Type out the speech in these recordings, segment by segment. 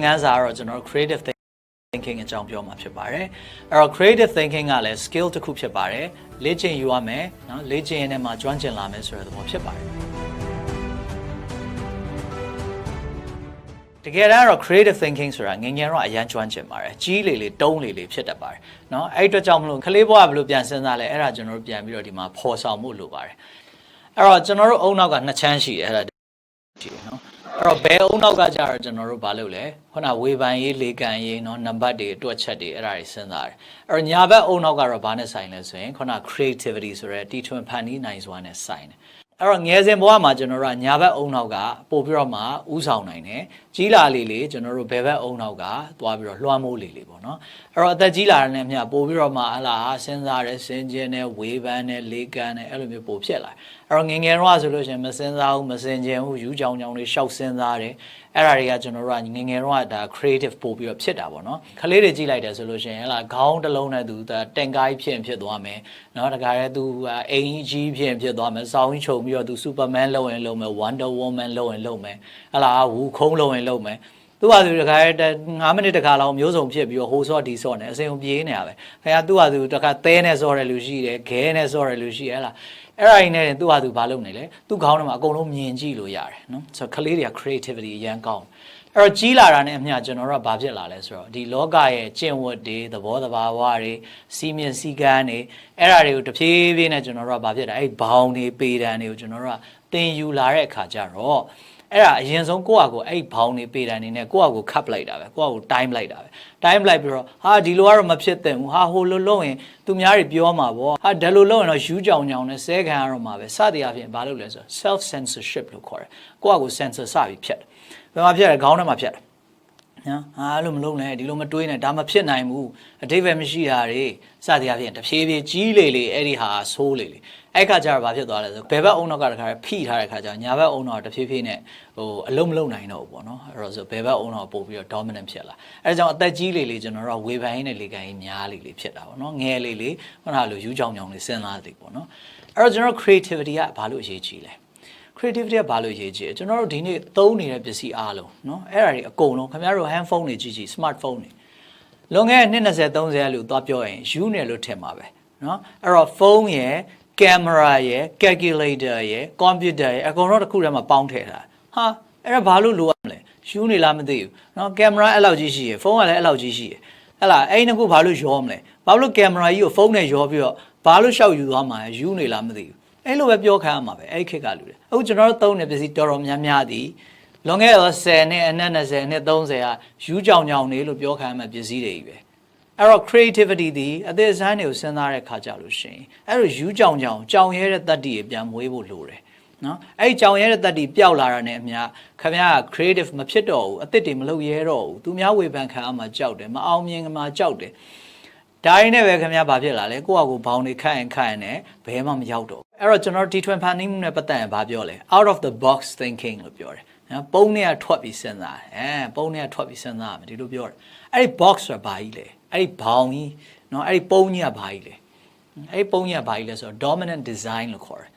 င်ခန်းစာကတော့ကျွန်တော် creative thinking အကြောင်းပြောမှာဖြစ်ပါတယ်အဲ့တော့ creative thinking ကလည်း skill တစ်ခုဖြစ်ပါတယ်လေ့ကျင့်ယူရမယ်နော်လေ့ကျင့်ရင်းနဲ့မှကျွမ်းကျင်လာမယ်ဆိုတဲ့သဘောဖြစ်ပါတယ်တကယ်တမ်းတော့ creative thinking ဆိုတာငယ်ငယ်တော့အရန်ကျွမ်းကျင်ပါတယ်ကြီးလေတုံးလေဖြစ်တတ်ပါတယ်เนาะအဲ့အတွက်ကြောင့်မလို့ခလေးဘွားကဘယ်လိုပြန်စဉ်းစားလဲအဲ့ဒါကျွန်တော်တို့ပြန်ပြီးတော့ဒီမှာဖော်ဆောင်မှုလိုပါတယ်အဲ့တော့ကျွန်တော်တို့အုံနောက်ကနှစ်ချမ်းရှိတယ်အဲ့ဒါရှိတယ်เนาะအဲ့တော့ဘယ်အုံနောက်ကကြတော့ကျွန်တော်တို့ဘာလုပ်လဲခုနဝေဖန်ရေးလေကန်ရေးเนาะနံပါတ်တွေတွက်ချက်တွေအဲ့ဒါတွေစဉ်းစားတယ်အဲ့တော့ညာဘက်အုံနောက်ကတော့ဘာနဲ့ဆိုင်လဲဆိုရင်ခုန creativity ဆိုတဲ့တီထွင်ဖန်တီးနိုင်စွာနဲ့ဆိုင်တယ်အဲ့တော့ငယ်စဉ်ဘဝမှာကျွန်တော်တို့ကညာဘက်အုံနောက်ကပို့ပြီးတော့မှဥဆောင်နိုင်တယ်ကြီးလာလေကျွန်တော်တို့ဘယ်ဘက်အုံနောက်ကသွားပြီးတော့လွှမ်းမိုးလေပေါ့နော်အဲ့တော့အသက်ကြီးလာတဲ့မျှပို့ပြီးတော့မှဟလာစဉ်းစားတယ်စဉ်းကျင်တယ်ဝေဖန်တယ်လေကန်တယ်အဲ့လိုမျိုးပို့ဖြစ်လာအဲ့တော့ငယ်တော့ဆိုလို့ရှိရင်မစဉ်းစားဘူးမစဉ်းကျင်ဘူးယူကြောင်ကြောင်လေးရှောက်စဉ်းစားတယ်အဲ့ဒါတွေကကျွန်တော်တို့ကငယ်တော့ဒါ creative ပို့ပြီးတော့ဖြစ်တာပေါ့နော်ခလေးတွေကြည့်လိုက်တယ်ဆိုလို့ရှိရင်ဟလာခေါင်းတစ်လုံးနဲ့သူတင်ကားဖြစ်သွားမယ်နော်တခါတည်းသူအိမ်ကြီးဖြစ်သွားမယ်စောင်းကြီးခြုံပြီးတော့သူ Superman လုပ်ရင်လုပ်မယ် Wonder Woman လုပ်ရင်လုပ်မယ်ဟလာဝူခုံးလုပ်ရင်လုပ်မယ်သူကသူတခါ9မိနစ်တခါလောက်မျိုးစုံဖြစ်ပြီးတော့ဟိုစော့ဒီစော့နဲ့အစင်ပြေးနေရပဲခင်ဗျာသူကသူတခါသဲနဲ့စော့တယ်လူရှိတယ်ခဲနဲ့စော့တယ်လူရှိတယ်ဟလားအဲ့ဒါကြီးနဲ့သူကသူဘာလုပ်နေလဲသူခေါင်းထဲမှာအကုန်လုံးမြင်ကြည့်လို့ရတယ်နော်ဆိုတော့ကလေးတွေက creativity အရန်ကောင်းအဲ့တော့ကြီးလာတာနဲ့အမျှကျွန်တော်တို့ကဘာဖြစ်လာလဲဆိုတော့ဒီလောကရဲ့ကျင့်ဝတ်တွေသဘောတဘာဝတွေစီမင်းစည်းကမ်းတွေအဲ့ဒါတွေကိုတဖြည်းဖြည်းနဲ့ကျွန်တော်တို့ကဘာဖြစ်တာအဲ့ဘောင်တွေပေတံတွေကိုကျွန်တော်တို့ကသင်ယူလာတဲ့အခါကျတော့အဲ့ဒါအရင်ဆုံးကိုယ့်အကိုအဲ့ဘောင်နေပေတံနေနဲ့ကိုယ့်အကိုခပ်လိုက်တာပဲကိုယ့်အကိုတိုင်းလိုက်တာပဲတိုင်းလိုက်ပြီးတော့ဟာဒီလိုကတော့မဖြစ်သင့်ဘူးဟာဟိုလိုလုပ်ရင်သူများတွေပြောမှာပေါ့ဟာဒါလိုလုပ်ရင်တော့ယူကြောင်ကြောင်နဲ့ဆဲခံရတော့မှာပဲစသည်အဖြစ်ဘာလုပ်လဲဆိုတော့ self censorship လို့ခေါ်တယ်ကိုယ့်အကို censor စပြီးဖြတ်တယ်ဘယ်မှာဖြတ်လဲခေါင်းထဲမှာဖြတ်တယ်နော်အဲ့လိုမလုပ်နဲ့ဒီလိုမတွေးနဲ့ဒါမဖြစ်နိုင်ဘူးအတိတ်ပဲမရှိတာတွေစသည်အဖြစ်တဖြည်းဖြည်းကြီးလေအဲ့ဒီဟာဆိုးလေအဲ့ခါကျတော့ဘာဖြစ်သွားလဲဆိုဘယ်ဘက်အုံနောက်ကတခါဖိထားတဲ့ခါကျညာဘက်အုံနောက်တဖြည်းဖြည်းနဲ့ဟိုအလုံးမလုံးနိုင်တော့ဘူးပေါ့နော်အဲ့တော့ဆိုဘယ်ဘက်အုံနောက်ပို့ပြီးတော့ dominant ဖြစ်လာအဲ့ဒါကြောင့်အသက်ကြီးလေကျွန်တော်တို့ဝေဖန်ရင်းနဲ့လေကန်ရင်းများလေဖြစ်တာပေါ့နော်ငယ်လေခုနကလိုယူကြောင်ကြောင်လေးစဉ်းစားလေပေါ့နော်အဲ့တော့ကျွန်တော် creativity ကဘာလို့အရေးကြီးလဲ creativity ကဘာလို့ရေးကြည့်ကျွန်တော်တို့ဒီနေ့သုံးနေတဲ့ပစ္စည်းအားလုံးเนาะအဲ့ဒါတွေအကုန်လုံးခင်ဗျားတို့ handphone တွေကြည့် smartphone တွေလွန်ခဲ့တဲ့နှစ်20 30လို့သွားပြောရင်ယူနေလို့ထင်ပါပဲเนาะအဲ့တော့ phone ရယ် camera ရယ် calculator ရယ် computer ရယ်အကုန်လုံးတစ်ခုထဲမှာပေါင်းထည့်ထားဟာအဲ့ဒါဘာလို့လိုရမလဲယူနေလားမသိဘူးเนาะ camera အဲ့လောက်ကြီးရှိရယ် phone ကလည်းအဲ့လောက်ကြီးရှိရယ်ဟဲ့လားအဲ့ဒီနှစ်ခုဘာလို့ရောမလဲဘာလို့ camera ကြီးကို phone နဲ့ရောပြီးတော့ဘာလို့ရှောက်ယူသွားမှာယူနေလားမသိဘူးအဲ့လိုပဲပြောခံရမှာပဲအဲ့ခက်ကလူတယ်အခုကျွန်တော်တို့သုံးတဲ့ပစ္စည်းတော်တော်များများသည်လွန်ခဲ့တော့10နှစ်အနက်20နှစ်30ကယူကြောင်ကြောင်နေလို့ပြောခံရမှာပစ္စည်းတွေကြီးပဲအဲ့တော့ creativity သည်အသေးစားတွေကိုစဉ်းစားတဲ့ခါကြလို့ရှိရင်အဲ့လိုယူကြောင်ကြောင်ရဲတဲ့တတ္တိကိုပြန်မွေးဖို့လိုတယ်နော်အဲ့ကြောင်ရဲတဲ့တတ္တိပျောက်လာတာနဲ့အမျှခင်ဗျား creative မဖြစ်တော့ဘူးအသစ်တွေမလုပ်ရဲတော့ဘူးသူများဝေဖန်ခံရမှာကြောက်တယ်မအောင်မြင်မှာကြောက်တယ်ဒါရင်းနဲ့ပဲခင်ဗျားဘာဖြစ်လာလဲကိုယ့်အကူဘောင်းတွေခတ်ရင်နဲ့ဘယ်မှမရောက်တော့အဲ့တော့ကျွန်တော်တီထွင်ဖန်တီးမှုနဲ့ပတ်သက်ရင်ဘာပြောလဲ out of the box thinking လို့ပြောတယ်နော်ပုံနဲ့ထွက်ပြီးစဉ်းစားတယ်ပုံနဲ့ထွက်ပြီးစဉ်းစားရမယ်ဒီလိုပြောတယ်အဲ့ဒီ box ဆိုတာဘာကြီးလဲအဲ့ဒီဘောင်းကြီးနော်အဲ့ဒီပုံကြီးကဘာကြီးလဲအဲ့ဒီပုံကြီးကဘာကြီးလဲဆိုတော့ dominant design လို့ခေါ်တယ်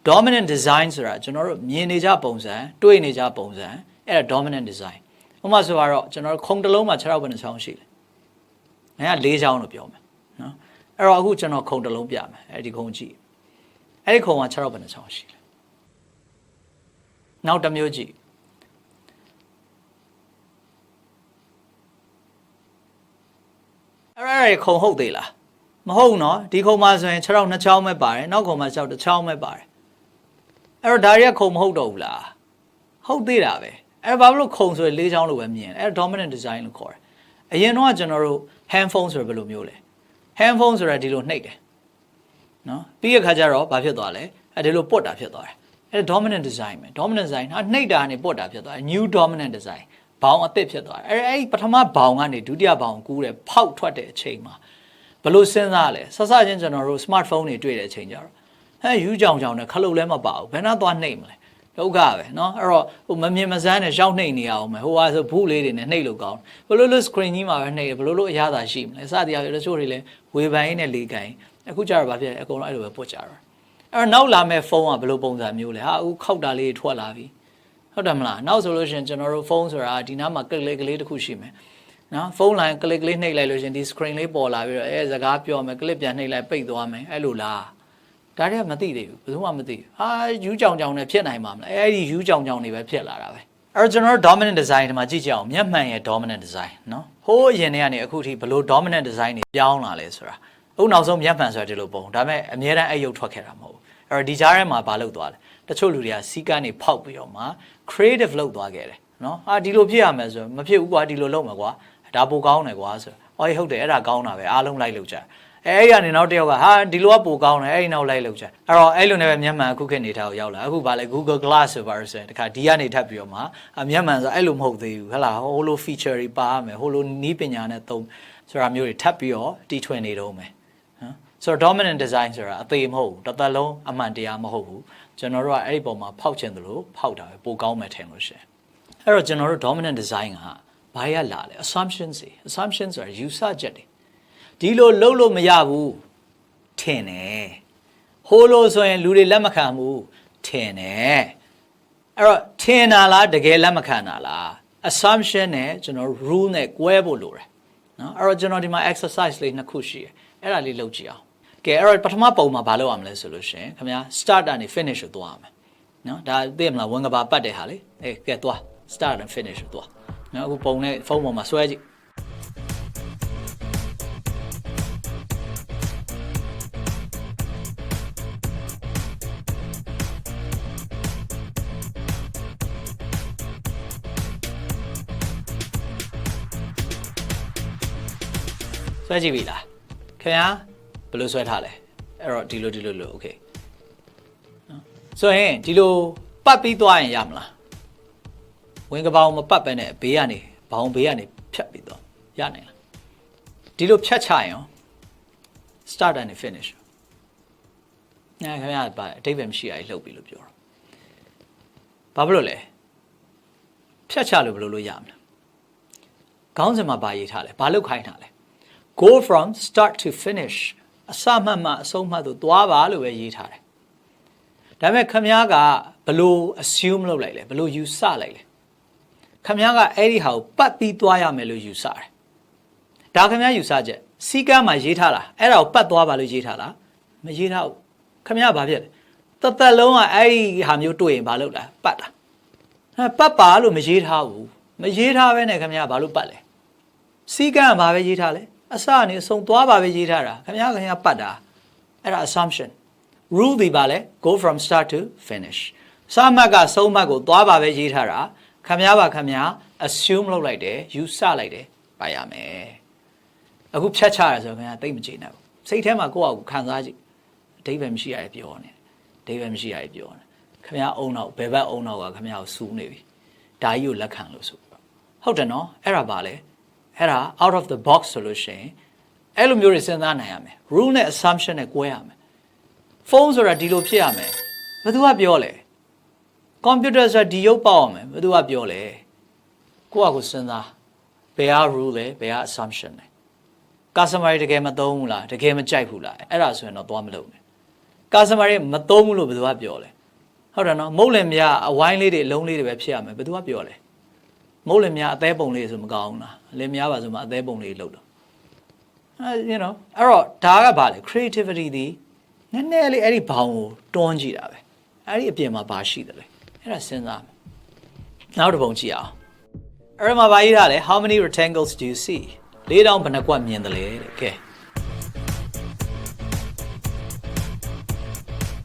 dominant design ဆိုတာကျွန်တော်တို့မြင်နေကြပုံစံတွေ့နေကြပုံစံအဲ့ဒါ dominant design ဥပမာဆိုတော့ကျွန်တော်တို့ခုံတစ်လုံးမှာ6ဘယ်နှချောင်းရှိလဲအဲ့ဒါ4ချောင်းလို့ပြောမယ်နော်အဲ့တော့အခုကျွန်တော်ခုံတစ်လုံးပြမယ်အဲ့ဒီခုံကြည့်အဲ့ဒီခုံက6ဘယ်နှချောင်းရှိလဲနောက်တစ်မျိုးကြည့်အဲ့ခုံဟုတ်သေးလားမဟုတ်နော်ဒီခုံမှာဆိုရင်6 2ချောင်းပဲပါတယ်နောက်ခုံမှာ6 1ချောင်းပဲပါတယ်အဲ့တော့ဒါတွေကခုံမဟုတ်တော့ဘူးလားဟုတ်သေးတာပဲအဲ့ဘာလို့ခုံဆိုရင်4ချောင်းလို့ပဲမြင်အဲ့ dominant design လို့ခေါ်တယ်အရင်တော့ကျွန်တော်တို့ handphone ဆိုရဘယ်လိုမျိုးလဲ handphone ဆိုတာဒီလိုနှိပ်တယ်နော်ပြီးရခါကျတော့ဘာဖြစ်သွားလဲဒီလိုပုတ်တာဖြစ်သွားတယ်အဲ့ dominant design ပဲ dominant design ဟာနှိပ်တာကနေပုတ်တာဖြစ်သွားတယ် new dominant design ဘောင်အသစ်ဖြစ်သွားတယ်အဲ့ပထမဘောင်ကနေဒုတိယဘောင်ကူးတယ်ဖောက်ထွက်တဲ့အချိန်မှာဘယ်လိုစဉ်းစားလဲစစချင်းကျွန်တော်တို့ smartphone တွေတွေ့တဲ့အချိန်ကျတော့ယူကြောင်နဲ့ခလုတ်လဲမပါဘူးဘယ်နှသွားနှိပ်မလဲဒုက္ခပဲเนาะအဲ့တော့ဟိုမမြင်မစမ်းနဲ့ရှောက်နှိပ်နေရအောင်မယ်ဟိုဟာဆိုဘူးလေးတွေနဲ့နှိပ်လို့ကောင်းဘယ်လိုလို့ screen ကြီးမှာပဲနှိပ်ဘယ်လိုလို့အရသာရှိမလဲစသည်အရတချို့တွေလည်းဝေဖန်ရင်းနဲ့လေကန်အခုကျတော့ဗာဖြစ်အကုန်လုံးအဲ့လိုပဲပုတ်ကြတော့အဲ့တော့နောက်လာမဲ့ဖုန်းကဘယ်လိုပုံစံမျိုးလဲဟာအခုခောက်တာလေးထွက်လာပြီဟ ဟုတ်တယ်မလားနောက်ဆိုလို့ရှိရင်ကျွန်တော်တို့ဖုန်းဆိုတာဒီနားမှာကလစ်တစ်ခုရှိမယ်နော်ဖုန်းလိုင်းကလစ်နှိပ်လိုက်လို့ရှိရင်ဒီ screen လေးပေါ်လာပြီးတော့စကားပြောမယ်ကလစ်ပြန်နှိပ်လိုက်ပိတ်သွားမယ်အဲ့လိုလားဒါတွေကမသိသေးဘူးဘယ်သူမှမသိယူကြောင်နဲ့ဖြစ်နိုင်မှာမလားအဲ့ဒီယူကြောင်တွေပဲဖြစ်လာတာပဲအဲ့တော့ကျွန်တော်တို့ dominant design ဒီမှာကြည့်ကြအောင်မျက်မှန်ရဲ့ dominant design နော်ဟိုးအရင်တည်းကနေအခုထိဘယ်လို dominant design တွေပြောင်းလာလဲဆိုတာအခုနောက်ဆုံးမျက်မှန်ဆိုတာဒီလိုပုံဒါပေမဲ့အများတန်းအဲ့ရုပ်ထွက်ခဲ့တာမဟုတ်ဘူးအဲ့တော့ဒီကြားထဲမှာဘာလုပ်သွားလဲတချို့လူတွေကစီးကန်းတွေဖောက်ပြီးတော့မှ creative လုပ်သွားခဲ့တယ်နော်ဒီလိုဖြစ်ရမယ်ဆိုမဖြစ်ဘူးကွာဒီလိုလုပ်မယ်ကွာဒါပိုကောင်းတယ်ကွာဆိုဟုတ်တယ်အဲ့ဒါကောင်းတာပဲအားလုံးလိုက်လုပ်ကြအဲ့ကနေနောက်တစ်ယောက်ကဒီလိုကပိုကောင်းတယ်အဲ့ဒီနောက်လိုက်လုပ်ကြအဲ့တော့အဲ့လိုနဲ့ပဲမျက်မှန်အခုခေတ်နေထားကိုရောက်လာအခုဗာလဲ Google Glass ဆိုပါဆိုရင်တခါဒီကနေထပ်ပြီးတော့မှမျက်မှန်ဆိုအဲ့လိုမဟုတ်သေးဘူးဟဲ့လားဟိုလို feature တွေပါရမယ်ဟိုလိုနီးပညာနဲ့သုံးဆိုတာမျိုးတွေထပ်ပြီးတော့တီထွင်နေတော့မယ်နော်ဆိုတော့ dominant design ဆိုတာအသေးမဟုတ်ဘူးတစ်သက်လုံးအမှန်တရားမဟုတ်ဘူးကျွန်တော်တို့ကအဲ့ဒီပုံမှာဖောက်ချင်တယ်လို့ဖောက်တာပဲပိုကောင်းမယ်ထင်လို့ရှိရင်အဲ့တော့ကျွန်တော်တို့ dominant design ကဘာရလာလဲ assumptions ဆိုတာယူဆချက်တွေဒီလိုလုပ်လို့မရဘူးထင်တယ်ဟိုလိုဆိုရင်လူတွေလက်မခံဘူးထင်တယ်အဲ့တော့ထင်တာလားတကယ်လက်မခံတာလား assumption နဲ့ကျွန်တော် rule နဲ့꿰ဖို့လိုတယ်နော်အဲ့တော့ကျွန်တော်ဒီမှာ exercise လေးနှစ်ခုရှိတယ်အဲ့ဒါလေးလုပ်ကြည့်အောင်ကဲအဲ့တော့ပထမပုံမှာဘာလုပ်ရမလဲဆိုလို့ရှင်ခင်ဗျာ start ကနေ finish ကိုသွားရမယ်နော်ဒါသိမလားဝင်ကဘာပတ်တဲ့ဟာလေကဲသွား start and finish ကိုသွားနော်အခုပုံနဲ့ဖုန်းပေါ်မှာဆွဲကြည့်ဆွဲကြည့်ပြီလားခင်ဗျာဘယ်လိုဆွဲထားလဲအဲ့တော့ဒီလို okay နော်ဆိုရင်ဒီလိုပတ်ပြီးသွားရင်ရမလားဝင်ကပောင်မပတ်ပဲနဲ့ဘေးကနေဘောင်ဘေးကနေဖြတ်ပြီးတော့ရနိုင်လားဒီလိုဖြတ်ချရင်ရော start and finish ခင်ဗျာပါအတိတ်ပဲမရှိရည်လှုပ်ပြီးလို့ပြောတော့ဘာဖြစ်လို့လဲဖြတ်ချလို့ဘယ်လိုလုပ်ရမလဲခေါင်းစဉ်မှာဘာရေးထားလဲဘာလုပ်ခိုင်းထားလဲgo from start to finish အစမှတ်မှအဆုံးမှတ်သို့သွားပါလို့ပဲရေးထားတယ်ဒါပေမဲ့ခမည်းကဘလို့ assume လုပ်လိုက်လဲဘလို့ ယူဆလိုက်လဲခမည်းကအဲ့ဒီဟာကိုပတ်ပြီးသွားရမယ်လို့ယူဆတယ်ဒါခမည်းယူဆချက်စီကမ်းမှာရေးထားလားအဲ့ဒါကိုပတ်သွားပါလို့ရေးထားလားမရေးထားဘူးခမည်းဘာဖြစ်လဲတသက်လုံးကအဲ့ဒီဟာမျိုးတွေ့ရင်ဘာလုပ်လဲပတ်တာပတ်ပါလို့မရေးထားဘူးမရေးထားဘဲနဲ့ခမည်းကဘာလို့ပတ်လဲစီကမ်းကဘာပဲရေးထားလဲအစအနေအဆုံးသွားပါပဲရေးထားတာခင်ဗျာပတ်တာအဲ့ဒါ assumption rule ဒီပါလဲ go from start to finish စမှတ်ကဆုံးမှတ်ကိုသွားပါပဲရေးထားတာခင်ဗျာ assume လုပ်လိုက်တယ်ယူဆလိုက်တယ်ပါရမယ်အခုဖြတ်ချရဆိုခင်ဗျာတိတ်မကြည့်နိုင်ဘူးစိတ်ထဲမှာကိုယ့်အကူခံစားကြည့်အဓိပ္ပာယ်မရှိရတဲ့ပြောနေအဓိပ္ပာယ်မရှိရတဲ့ပြောနေခင်ဗျာအုံနောက်ဘယ်ဘက်အုံနောက်ကခင်ဗျာကိုစူးနေပြီဒါကြီးကိုလက်ခံလို့ဆိုဟုတ်တယ်နော်အဲ့ဒါပါလဲအဲ့ဒါ out of the box ဆိုလို့ရှိရင်အဲ့လိုမျိုးတွေစဉ်းစားနိုင်ရမယ် rule နဲ့ assumption နဲ့꿰ရမယ်ဖုန်းဆိုတာဒီလိုဖြစ်ရမယ်ဘယ်သူကပြောလဲ computer ဆိုတာဒီရုပ်ပေါက်ရမယ်ဘယ်သူကပြောလဲကိုယ့်အကိုစဉ်းစားဘယ်ဟာ rule လဲဘယ်ဟာ assumption လဲ customer တွေတကယ်မသုံးဘူးလားတကယ်မကြိုက်ဘူးလားအဲ့ဒါဆိုရင်တော့သွားမလုပ်နဲ့ customer တွေမသုံးဘူးလို့ဘယ်သူကပြောလဲဟုတ်တယ်နော်မုတ်လင်မြအဝိုင်းလေးတွေအလုံးလေးတွေပဲဖြစ်ရမယ်ဘယ်သူကပြောလဲမုတ်လင်များအသေးပုံလေးဆိုမကောင်းဘူးလားလင်များပါဆိုမှအသေးပုံလေးလောက်တော့you know အဲ့တော့ဒါကဘာလဲ creativity ဒီနည်းနည်းလေးအဲ့ဒီဘောင်ကိုတွန်းကြည့်တာပဲအဲ့ဒီအပြင်မှာဘာရှိတယ်လဲအဲ့ဒါစဉ်းစားမယ်နောက်တစ်ပုံကြည့်အောင်အဲ့ဒီမှာဘာရေးထားလဲ how many rectangles do you see လေးတောင်ဘယ်နှကွက်မြင်တယ်လဲတဲ့ကဲ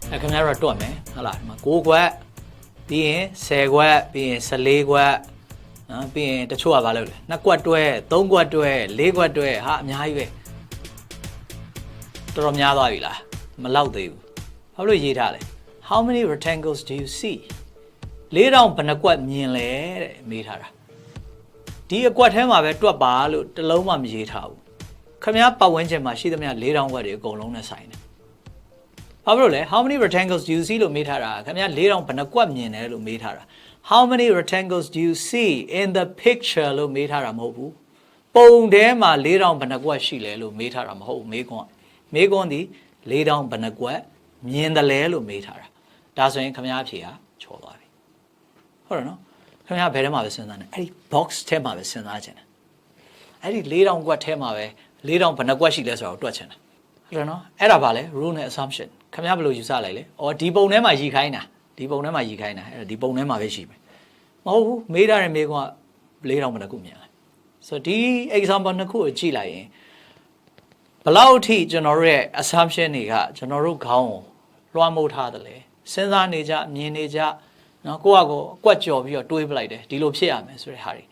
အဲ့ခင်ဗျားတို့တွက်မယ်ဟုတ်လားဒီမှာ9ကွက်ပြီးရင်10ကွက်ပြီးရင်14ကွက်နော်ပြီးရင်တချို့ကဘာလုပ်လဲ2ကွက်တွဲ3ကွက်တွဲ4ကွက်တွဲဟာအများကြီးပဲတော်တော်များသွားပြီလားမလောက်သေးဘူးဘာလို့ရေးထားလဲ how many rectangles do you see လေးတောင်ဘယ်နှကွက်မြင်လဲတဲ့မေးထားတာဒီအကွက်ထဲမှာပဲတွက်ပါလို့တစ်လုံးမှမရေးထားဘူးခင်ဗျားပတ်ဝန်းကျင်မှာရှိသမျှလေးတောင်ကွက်တွေအကုန်လုံးနဲ့ဆိုင်တယ်ဘာလို့လဲ how many rectangles do you see လို့မေးထားတာခင်ဗျားလေးတောင်ဘယ်နှကွက်မြင်တယ်လို့မေးထားတာHow many rectangles do you see in the picture လို့မေးထားတာမဟုတ်ဘူးပုံထဲမှာ၄တောင်ဘယ်နှကွက်ရှိလဲလို့မေးထားတာမဟုတ်ဘူးမေးခွန်းဒီ၄တောင်ဘယ်နှကွက်မြင်တယ်လဲလို့မေးထားတာဒါဆိုရင်ခင်ဗျားအဖြေကချော်သွားပြီဟုတ်တယ်နော် ခင်ဗျားဘယ်ထဲမှာပဲစဉ်းစားနေအဲ့ဒီ box ထဲမှာပဲစဉ်းစားခြင်းတယ်အဲ့ဒီ4000ကွက်ထဲမှာပဲ4000ဘယ်နှကွက်ရှိလဲဆိုတော့တွက်ခြင်းတယ်ဟုတ်တယ်နော်အဲ့ဒါပါလေ rule နဲ့ assumption ခင်ဗျားဘယ်လိုယူဆလိုက်လဲအော်ဒီပုံထဲမှာရည်ခိုင်းတာဒီပုံထဲမှာရည်ခိုင်းတာအဲ့ဒါဒီပုံထဲမှာပဲရှိမယ်မဟုတ်ဘူးမေးတာနဲ့မေးကွာ4000ဘယ်နှခုမြင်လဲဆိုတော့ဒီ example နှစ်ခုကိုကြည့်လိုက်ရင်ဘလောက်အထိကျွန်တော်တို့ရဲ့ assumption တွေကကျွန်တော်တို့ခေါင်းကိုလွှမ်းမိုးထားတယ်လေစဉ်းစားနေကြမြင်နေကြနော်ကိုယ့်အကိုအကွက်ကြော်ပြီးတော့တွေးပလိုက်တယ်ဒီလိုဖြစ်ရမယ်ဆိုတဲ့ဟာတွေ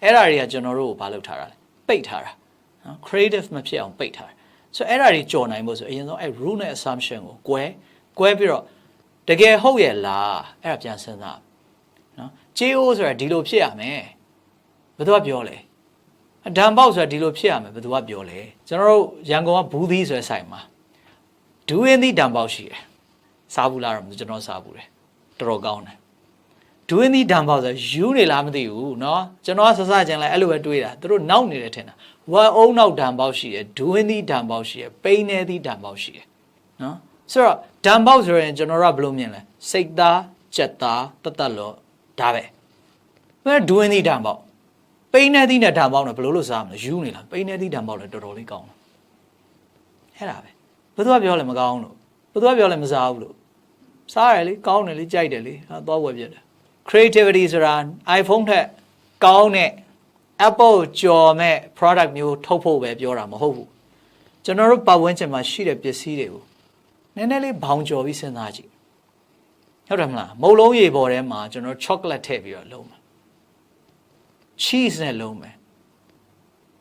အဲ့ဒါတွေကကျွန်တော်တို့ကိုဘာလုပ်ထားတာလဲပိတ်ထားတာနော် creative မဖြစ်အောင်ပိတ်ထားတယ်ဆိုတော့အဲ့ဒါတွေကြော်နိုင်ဖို့ဆိုအရင်ဆုံးအဲ့ rule နဲ့ assumption ကိုကွဲပြီးတော့တကယ်ဟုတ်ရဲ့လားအဲ့ဒါပြန်စဉ်းစားနော်ကြေးအိုးဆိုတာဒီလိုဖြစ်ရမယ်ဘယ်သူကပြောလဲဒံပေါက်ဆိုတာဒီလိုဖြစ်ရမယ်ဘယ်သူကပြောလဲကျွန်တော်တို့ရန်ကုန်ကဘူးသီးဆိုတဲ့ဆိုင်မှာဒူးရင်းသီးဒံပေါက်ရှိတယ်စားဘူးလားတော့မသိကျွန်တော်စားဘူးတယ်တော်တော်ကောင်းတယ်ဒူးရင်းသီးဒံပေါက်ဆိုယူနေလားမသိဘူးเนาะကျွန်တော်ကစစချင်းလိုက်အဲ့လိုပဲတွေးတာသူတို့နောက်နေတယ်ထင်တာဝါအုံနောက်ဒံပေါက်ရှိတယ်ဒူးရင်းသီးဒံပေါက်ရှိတယ်ပိန်းနေသီးဒံပေါက်ရှိတယ်เนาะဆိုတော့ဒံပေါက်ဆိုရင်ကျွန်တော်တို့ကဘယ်လိုမြင်လဲစိတ်သားကြက်သားတတ်လို့ဒါပဲဘယ်ဒူးရင်းသီးဒံပေါက်ပိန်းနေသီးနဲ့ဒံပေါက်နဲ့ဘယ်လိုလုပ်စားမလဲယူနေလားပိန်းနေသီးဒံပေါက်လည်းတော်တော်လေးကောင်းတယ်အဲ့ဒါပဲဘယ်သူကပြောလဲမကောင်းလို့ဘယ်သူကပြောလဲမစားဘူးလို့စားရလေကောင်းတယ်လေကြိုက်တယ်လေဟာသွားဝယ်ပြတယ် creativity ဆိုတာ iPhone ထက်ကောင်းတဲ့ Apple ကြော်မဲ့ product မျိုးထုတ်ဖို့ပဲပြောတာမဟုတ်ဘူးကျွန်တော်တို့ပတ်ဝန်းကျင်မှာရှိတဲ့ပစ္စည်းတွေကိုနည်းနည်းလေးဘောင်ကျော်ပြီးစဉ်းစားကြည့်ဟုတ်တယ်မလားမုတ်လုံးရေပေါ်ထဲမှာကျွန်တော် chocolate ထည့်ပြီးတော့လုံးမယ် cheese နဲ့လုံးမယ်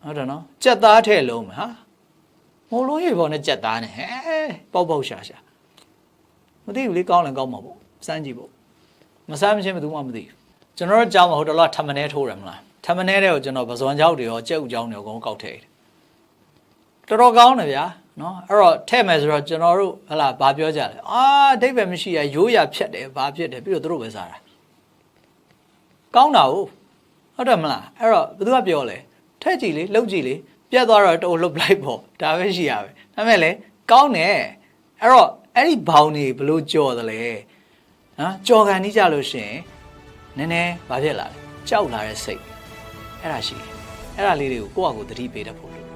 ဟုတ်တယ်နော်ကြက်သားထည့်လုံးမယ်ဟာမုတ်လုံးရေပေါ်နဲ့ကြက်သားနဲ့ဟဲပေါက်ပေါက်ရှာရှာမသိဘူးလေကောင်းလည်းကောင်းမှာပေါ့စမ်းကြည့်ပေါ့မစမ်းမချင်းဘယ်သူမှမသိဘူးကျွန်တော်တို့ကြောင်းမှာဟိုတော့ထမနဲထိုးတယ်မလားထမနဲတဲ့ကိုကျွန်တော်ပဇွန်ကြောက်တွေရောကြက်ဥကြောင်းတွေရောအကုန်ကောက်ထည့်တယ်တော်တော်ကောင်းတယ်ဗျာနော်အဲ့တော့ထည့်မယ်ဆိုတော့ကျွန်တော်တို့ဟလာဘာပြောကြလဲအာအဓိပ္ပာယ်မရှိရရိုးရဖြတ်တယ်ဘာဖြစ်တယ်ပြီးတော့တို့ပဲစားတာကောင်းတာဟုတ်တယ်မလားအဲ့တော့ဘယ်သူကပြောလဲထည့်ကြည့်လေလှုပ်ကြည့်လေပြတ်သွားတော့တိုးလှုပ်လိုက်ပေါ့ဒါပဲရှိရပဲဒါပေမဲ့လေကောင်းတယ်အဲ့တော့အဲ့ဒီဘောင်တွေဘလို့ကြော်တယ်လဲနော်ကြော်ကန်ကြီးကြလို့ရှိရင်နည်းနည်းဘာဖြစ်လာလဲကြောက်လာတဲ့စိတ်အဲ့ဒါရှိတယ်အဲ့ဒါလေးတွေကိုကိုယ့်အကိုသတိပေးတတ်ဖို့